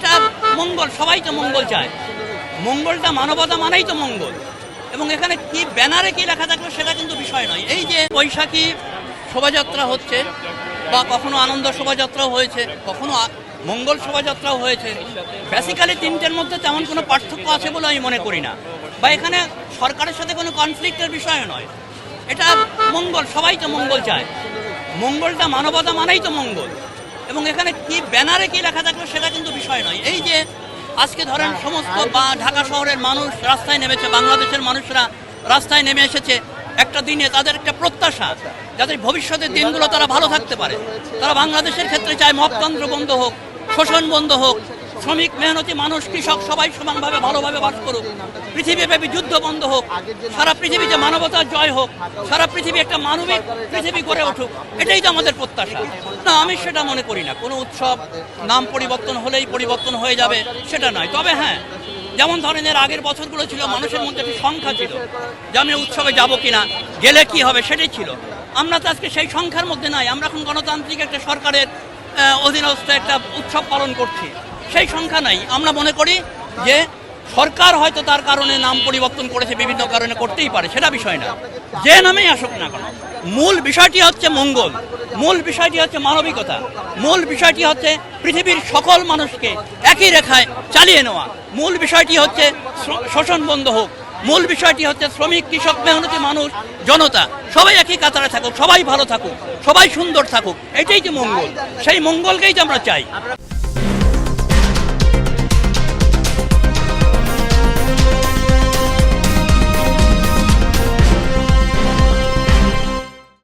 এটা মঙ্গল, সবাই তো মঙ্গল চায়। মঙ্গলটা মানবতা মানেই তো মঙ্গল। এবং এখানে কি ব্যানারে কি লেখা থাকবে সেটা কিন্তু বিষয় নয়। এই যে বৈশাখী শোভাযাত্রা হচ্ছে বা কখনো আনন্দ শোভাযাত্রাও হয়েছে, কখনো মঙ্গল শোভাযাত্রাও হয়েছে, বেসিক্যালি তিনটের মধ্যে তেমন কোনো পার্থক্য আছে বলে আমি মনে করি না, বা এখানে সরকারের সাথে কোনো কনফ্লিক্টের বিষয় নয়। এটা মঙ্গল, সবাই তো মঙ্গল চায়। মঙ্গলটা মানবতা মানেই তো মঙ্গল। এবং এখানে কি ব্যানারে কি লেখা থাকবে সেটা কিন্তু বিষয় নয়। এই যে আজকে ধরেন সমস্ত বা ঢাকা শহরের মানুষ রাস্তায় নেমেছে, বাংলাদেশের মানুষরা রাস্তায় নেমে এসেছে একটা দিনে, তাদের একটা প্রত্যাশা যাতে ভবিষ্যতের দিনগুলো তারা ভালো থাকতে পারে। তারা বাংলাদেশের ক্ষেত্রে চায় মপতন্ত্র বন্ধ হোক, শোষণ বন্ধ হোক, শ্রমিক মেহনতি মানুষ কৃষক সবাই সমানভাবে ভালোভাবে বাস করুক, পৃথিবীব্যাপী যুদ্ধ বন্ধ হোক, সারা পৃথিবীতে মানবতার জয় হোক, সারা পৃথিবী একটা মানবিক পৃথিবী গড়ে উঠুক, এটাই তো আমাদের প্রত্যাশা। না, আমি সেটা মনে করি না। কোনো উৎসব নাম পরিবর্তন হলেই পরিবর্তন হয়ে যাবে সেটা নয়। তবে হ্যাঁ, যেমন ধরেন এর আগের বছরগুলো ছিল মানুষের মধ্যে একটি সংখ্যা ছিল যে আমি উৎসবে যাব কিনা, গেলে কি হবে, সেটাই ছিল। আমরা তো আজকে সেই সংখ্যার মধ্যে নাই। আমরা এখন গণতান্ত্রিক একটা সরকারের অধীনস্থ একটা উৎসব পালন করছি, সেই সংখ্যা নাই। আমরা মনে করি যে সরকার হয়তো তার কারণে নাম পরিবর্তন করেছে, বিভিন্ন কারণে করতেই পারে, সেটা বিষয় না। যে নামেই আসুক না কেন, মূল বিষয়টি হচ্ছে মঙ্গল, মূল বিষয়টি হচ্ছে মানবিকতা, মূল বিষয়টি হচ্ছে পৃথিবীর সকল মানুষকে একই রেখায় চালিয়ে নেওয়া, মূল বিষয়টি হচ্ছে শোষণ বন্ধ হোক, মূল বিষয়টি হচ্ছে শ্রমিক কৃষক মেহনতি মানুষ জনতা সবাই একই কাতারে থাকুক, সবাই ভালো থাকুক, সবাই সুন্দর থাকুক, এটাই যে মঙ্গল। সেই মঙ্গলকেই তো আমরা চাই।